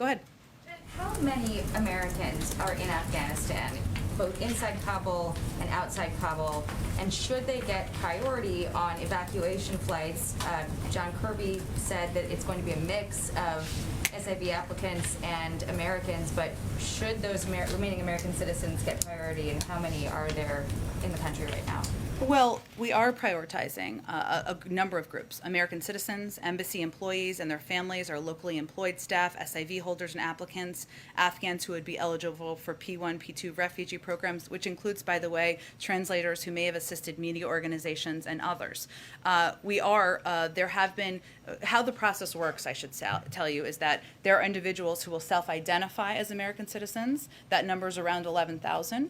Go ahead. How many Americans are in Afghanistan, both inside Kabul and outside Kabul, and should they get priority on evacuation flights? John Kirby said that it's going to be a mix of SIV applicants and Americans, but should those remaining American citizens get priority, and how many are there in the country right now? Well, we are prioritizing a number of groups: American citizens, embassy employees and their families, our locally employed staff, SIV holders and applicants, Afghans who would be eligible for P1, P2 refugee programs, which includes, by the way, translators who may have assisted media organizations and others. There have been, how the process works, I should tell you, is that there are individuals who will self-identify as American citizens. That number is around 11,000.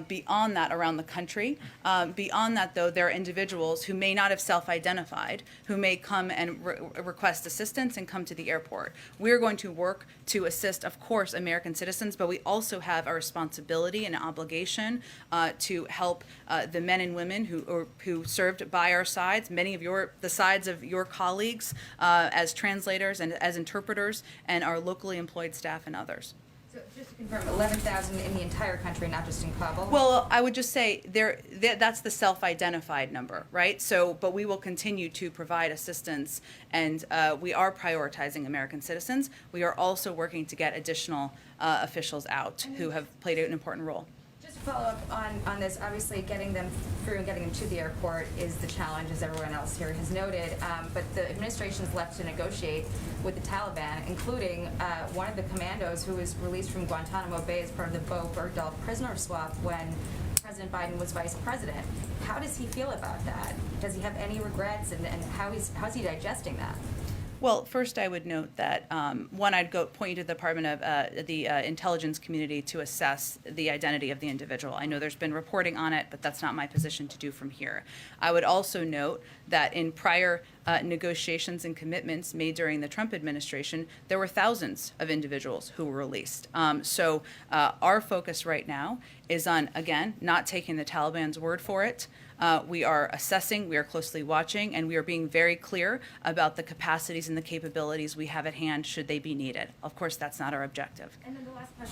Beyond that, around the country. Beyond that, though, there are individuals who may not have self-identified, who may come and request assistance and come to the airport. We're going to work to assist, of course, American citizens, but we also have a responsibility and an obligation to help the men and women who served by our sides, many of the sides of your colleagues as translators and as interpreters, and our locally employed staff and others. So just to confirm, 11,000 in the entire country, not just in Kabul? Well, I would just say that's the self-identified number, right? So, but we will continue to provide assistance, and we are prioritizing American citizens. We are also working to get additional officials out who have played an important role. Just to follow up on this, obviously getting them through and getting them to the airport is the challenge, as everyone else here has noted, but the administration's left to negotiate with the Taliban, including one of the commandos who was released from Guantanamo Bay as part of the Bo Bergdahl prisoner swap when President Biden was vice president. How does he feel about that? Does he have any regrets, and how's he digesting that? Well, first I would note that, one, I'd point you to the Department of the intelligence community to assess the identity of the individual. I know there's been reporting on it, but that's not my position to do from here. I would also note that in prior negotiations and commitments made during the Trump administration, there were thousands of individuals who were released. So our focus right now is on, again, not taking the Taliban's word for it. We are assessing, we are closely watching, and we are being very clear about the capacities and the capabilities we have at hand should they be needed. Of course, that's not our objective. And then the last question